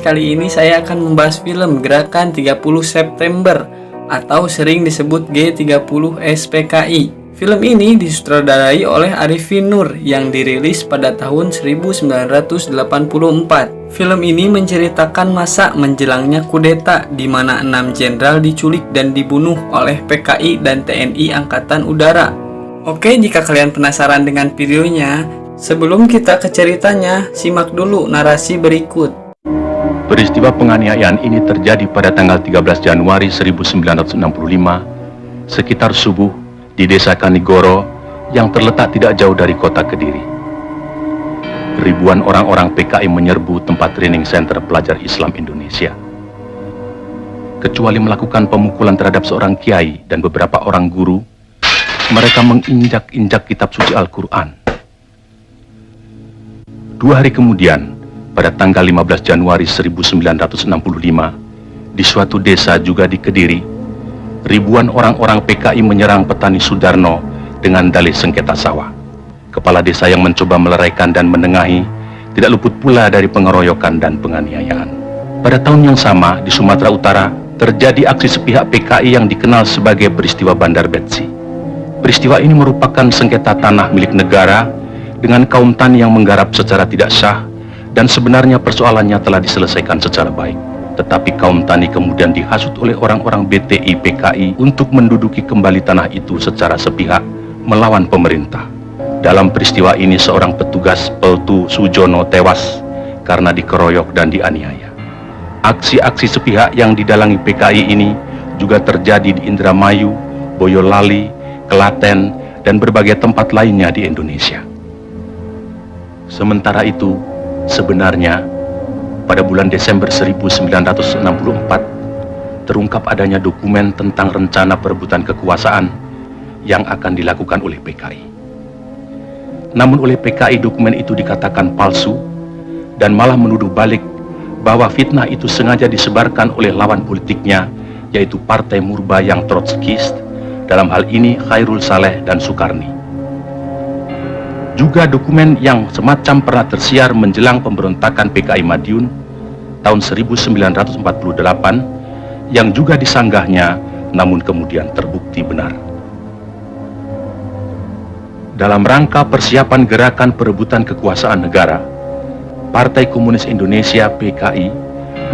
kali ini saya akan membahas film Gerakan 30 September atau sering disebut G30 SPKI. Film ini disutradarai oleh Arifin Nur yang dirilis pada tahun 1984. Film ini menceritakan masa menjelangnya kudeta di mana 6 jenderal diculik dan dibunuh oleh PKI dan TNI Angkatan Udara. Oke, jika kalian penasaran dengan videonya, sebelum kita ke ceritanya, simak dulu narasi berikut. Peristiwa penganiayaan ini terjadi pada tanggal 13 Januari 1965 sekitar subuh di Desa Kanigoro yang terletak tidak jauh dari kota Kediri. Ribuan orang-orang PKI menyerbu tempat training center pelajar Islam Indonesia. Kecuali melakukan pemukulan terhadap seorang kiai dan beberapa orang guru, mereka menginjak-injak kitab suci Al-Quran. 2 hari kemudian, pada tanggal 15 Januari 1965, di suatu desa juga di Kediri, ribuan orang-orang PKI menyerang petani Sudarno dengan dalih sengketa sawah. Kepala desa yang mencoba meleraikan dan menengahi tidak luput pula dari pengeroyokan dan penganiayaan. Pada tahun yang sama, di Sumatera Utara, terjadi aksi sepihak PKI yang dikenal sebagai peristiwa Bandar Betsi. Peristiwa ini merupakan sengketa tanah milik negara dengan kaum tani yang menggarap secara tidak sah, dan sebenarnya persoalannya telah diselesaikan secara baik. Tetapi kaum tani kemudian dihasut oleh orang-orang BTI PKI untuk menduduki kembali tanah itu secara sepihak melawan pemerintah. Dalam peristiwa ini seorang petugas Peltu Sujono tewas karena dikeroyok dan dianiaya. Aksi-aksi sepihak yang didalangi PKI ini juga terjadi di Indramayu, Boyolali, Klaten, dan berbagai tempat lainnya di Indonesia. Sementara itu, sebenarnya pada bulan Desember 1964 terungkap adanya dokumen tentang rencana perebutan kekuasaan yang akan dilakukan oleh PKI. Namun oleh PKI dokumen itu dikatakan palsu dan malah menuduh balik bahwa fitnah itu sengaja disebarkan oleh lawan politiknya, yaitu Partai Murba yang Trotskist, dalam hal ini Khairul Saleh dan Sukarni. Juga dokumen yang semacam pernah tersiar menjelang pemberontakan PKI Madiun tahun 1948 yang juga disanggahnya namun kemudian terbukti benar. Dalam rangka persiapan gerakan perebutan kekuasaan negara, Partai Komunis Indonesia PKI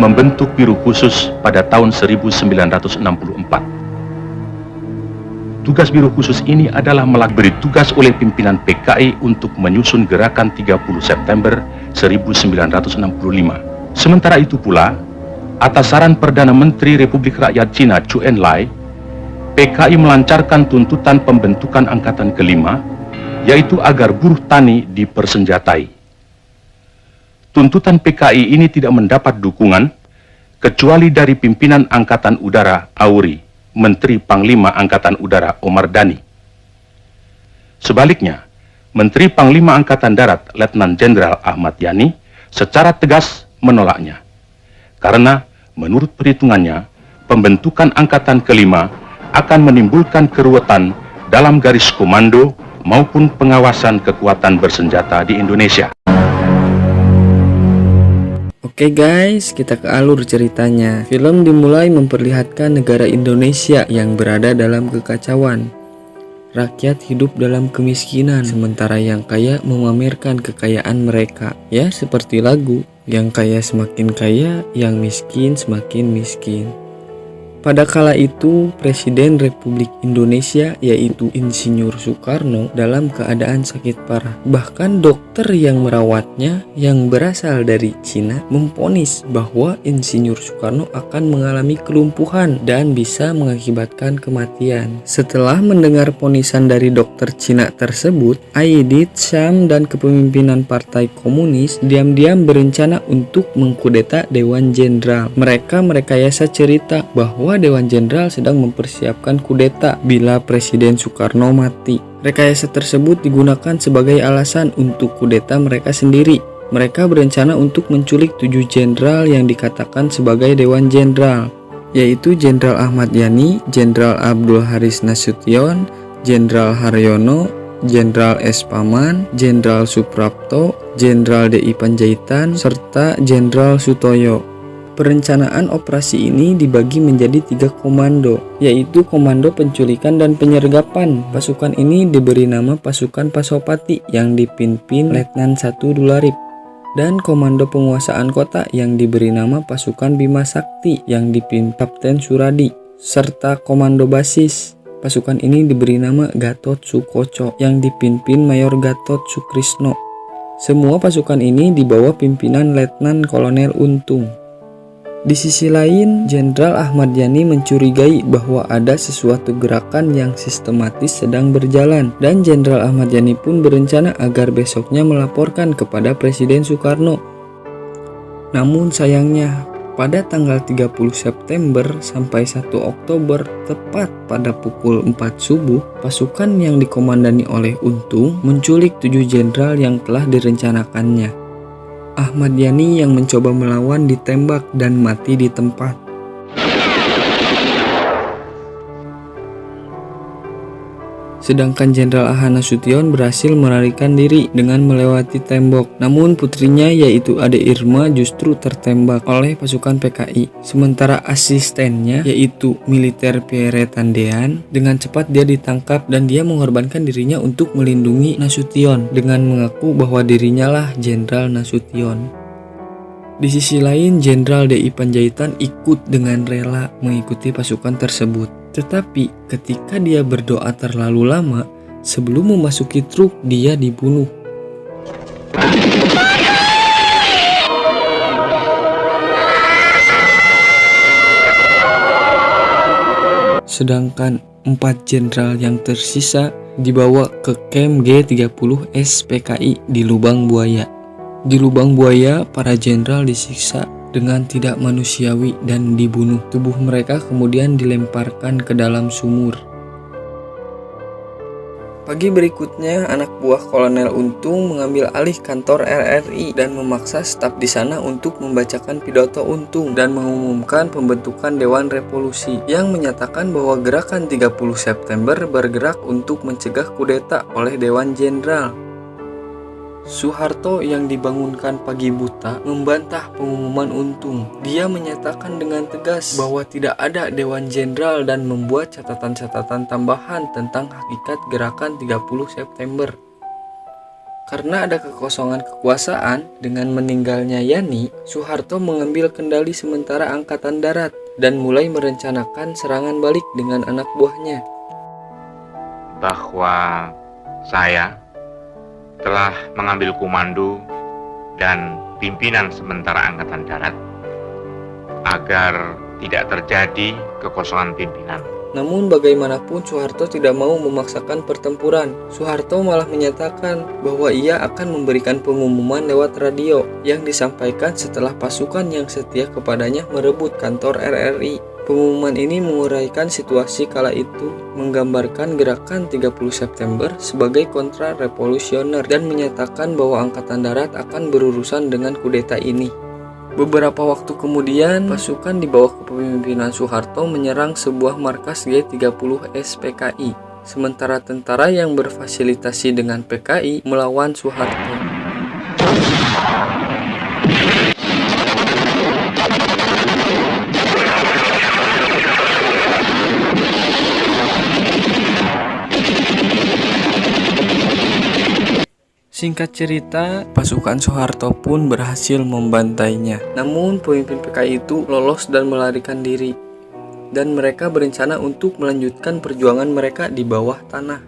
membentuk Biro Khusus pada tahun 1964. Tugas Biro Khusus ini adalah beri tugas oleh pimpinan PKI untuk menyusun gerakan 30 September 1965. Sementara itu pula, atas saran Perdana Menteri Republik Rakyat Cina Zhou Enlai, PKI melancarkan tuntutan pembentukan angkatan kelima, yaitu agar buruh tani dipersenjatai. Tuntutan PKI ini tidak mendapat dukungan kecuali dari pimpinan Angkatan Udara Auri, Menteri Panglima Angkatan Udara Omar Dhani. Sebaliknya, Menteri Panglima Angkatan Darat Letnan Jenderal Ahmad Yani secara tegas menolaknya. Karena menurut perhitungannya, pembentukan angkatan kelima akan menimbulkan keruwetan dalam garis komando maupun pengawasan kekuatan bersenjata di Indonesia. Oke guys, kita ke alur ceritanya. Film dimulai memperlihatkan negara Indonesia yang berada dalam kekacauan. Rakyat hidup dalam kemiskinan, sementara yang kaya memamerkan kekayaan mereka. Ya, seperti lagu, yang kaya semakin kaya, yang miskin semakin miskin. Pada kala itu, Presiden Republik Indonesia yaitu Insinyur Soekarno dalam keadaan sakit parah. Bahkan dokter yang merawatnya yang berasal dari Cina memvonis bahwa Insinyur Soekarno akan mengalami kelumpuhan dan bisa mengakibatkan kematian. Setelah mendengar vonisan dari dokter Cina tersebut, Aidit, Syam, dan kepemimpinan Partai Komunis diam-diam berencana untuk mengkudeta Dewan Jenderal. Mereka merekayasa cerita bahwa Dewan Jenderal sedang mempersiapkan kudeta bila Presiden Soekarno mati. Rekayasa tersebut digunakan sebagai alasan untuk kudeta mereka sendiri. Mereka berencana untuk menculik 7 jenderal yang dikatakan sebagai Dewan Jenderal, yaitu Jenderal Ahmad Yani, Jenderal Abdul Haris Nasution, Jenderal Haryono, Jenderal S. Paman, Jenderal Suprapto, Jenderal D.I. Panjaitan, serta Jenderal Sutoyo. Perencanaan operasi ini dibagi menjadi 3 komando, yaitu Komando Penculikan dan Penyergapan. Pasukan ini diberi nama Pasukan Pasopati yang dipimpin Letnan 1 Dularip, dan Komando Penguasaan Kota yang diberi nama Pasukan Bima Sakti yang dipimpin Kapten Suradi, serta Komando Basis. Pasukan ini diberi nama Gatot Sukoco yang dipimpin Mayor Gatot Sukrisno. Semua pasukan ini di bawah pimpinan Letnan Kolonel Untung. Di sisi lain, Jenderal Ahmad Yani mencurigai bahwa ada sesuatu gerakan yang sistematis sedang berjalan, dan Jenderal Ahmad Yani pun berencana agar besoknya melaporkan kepada Presiden Soekarno. Namun sayangnya, pada tanggal 30 September sampai 1 Oktober, tepat pada pukul 4 subuh, pasukan yang dikomandani oleh Untung menculik 7 jenderal yang telah direncanakannya. Ahmad Yani yang mencoba melawan ditembak dan mati di tempat. Sedangkan Jenderal Ahana Sution berhasil melarikan diri dengan melewati tembok. Namun putrinya yaitu Ade Irma justru tertembak oleh pasukan PKI. Sementara asistennya yaitu militer Pierre Tandean dengan cepat dia ditangkap dan dia mengorbankan dirinya untuk melindungi Nasution dengan mengaku bahwa dirinya lah Jenderal Nasution. Di sisi lain, Jenderal D.I. Panjaitan ikut dengan rela mengikuti pasukan tersebut. Tetapi ketika dia berdoa terlalu lama, sebelum memasuki truk dia dibunuh. Sedangkan 4 jenderal yang tersisa dibawa ke camp G30 SPKI di Lubang Buaya. Di Lubang Buaya, para jenderal disiksa dengan tidak manusiawi dan dibunuh. Tubuh mereka kemudian dilemparkan ke dalam sumur. Pagi berikutnya, anak buah Kolonel Untung mengambil alih kantor RRI dan memaksa staf di sana untuk membacakan pidato Untung dan mengumumkan pembentukan Dewan Revolusi yang menyatakan bahwa gerakan 30 September bergerak untuk mencegah kudeta oleh Dewan Jenderal. Soeharto yang dibangunkan pagi buta membantah pengumuman Untung. Dia menyatakan dengan tegas bahwa tidak ada Dewan Jenderal dan membuat catatan-catatan tambahan tentang hakikat gerakan 30 September. Karena ada kekosongan kekuasaan, dengan meninggalnya Yani, Soeharto mengambil kendali sementara Angkatan Darat dan mulai merencanakan serangan balik dengan anak buahnya. Bahwa saya telah mengambil komando dan pimpinan sementara Angkatan Darat agar tidak terjadi kekosongan pimpinan. Namun bagaimanapun Soeharto tidak mau memaksakan pertempuran. Soeharto malah menyatakan bahwa ia akan memberikan pengumuman lewat radio yang disampaikan setelah pasukan yang setia kepadanya merebut kantor RRI. Pengumuman ini menguraikan situasi kala itu, menggambarkan gerakan 30 September sebagai kontra-revolusioner dan menyatakan bahwa Angkatan Darat akan berurusan dengan kudeta ini. Beberapa waktu kemudian, pasukan di bawah kepemimpinan Soeharto menyerang sebuah markas G30 SPKI, sementara tentara yang berfasilitasi dengan PKI melawan Soeharto. Singkat cerita, pasukan Soeharto pun berhasil membantainya. Namun pemimpin PKI itu lolos dan melarikan diri. Dan mereka berencana untuk melanjutkan perjuangan mereka di bawah tanah.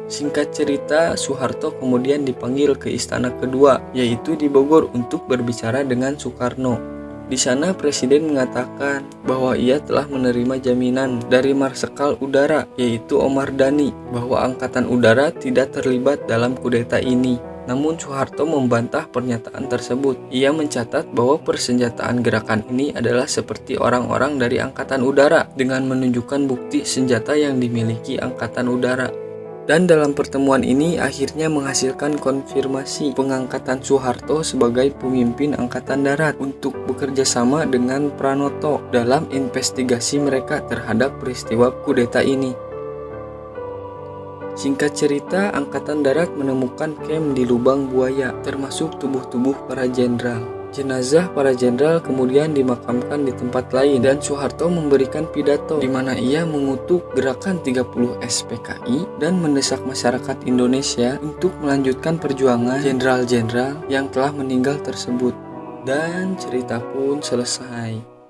Singkat cerita, Soeharto kemudian dipanggil ke istana kedua, yaitu di Bogor untuk berbicara dengan Soekarno. Di sana Presiden mengatakan bahwa ia telah menerima jaminan dari Marsekal Udara yaitu Omar Dhani bahwa Angkatan Udara tidak terlibat dalam kudeta ini. Namun Soeharto membantah pernyataan tersebut. Ia mencatat bahwa persenjataan gerakan ini adalah seperti orang-orang dari Angkatan Udara dengan menunjukkan bukti senjata yang dimiliki Angkatan Udara. Dan dalam pertemuan ini akhirnya menghasilkan konfirmasi pengangkatan Soeharto sebagai pemimpin Angkatan Darat untuk bekerja sama dengan Pranoto dalam investigasi mereka terhadap peristiwa kudeta ini. Singkat cerita, Angkatan Darat menemukan camp di Lubang Buaya, termasuk tubuh-tubuh para jenderal. Jenazah para jenderal kemudian dimakamkan di tempat lain dan Soeharto memberikan pidato di mana ia mengutuk gerakan 30 SPKI dan mendesak masyarakat Indonesia untuk melanjutkan perjuangan jenderal-jenderal yang telah meninggal tersebut. Dan cerita pun selesai.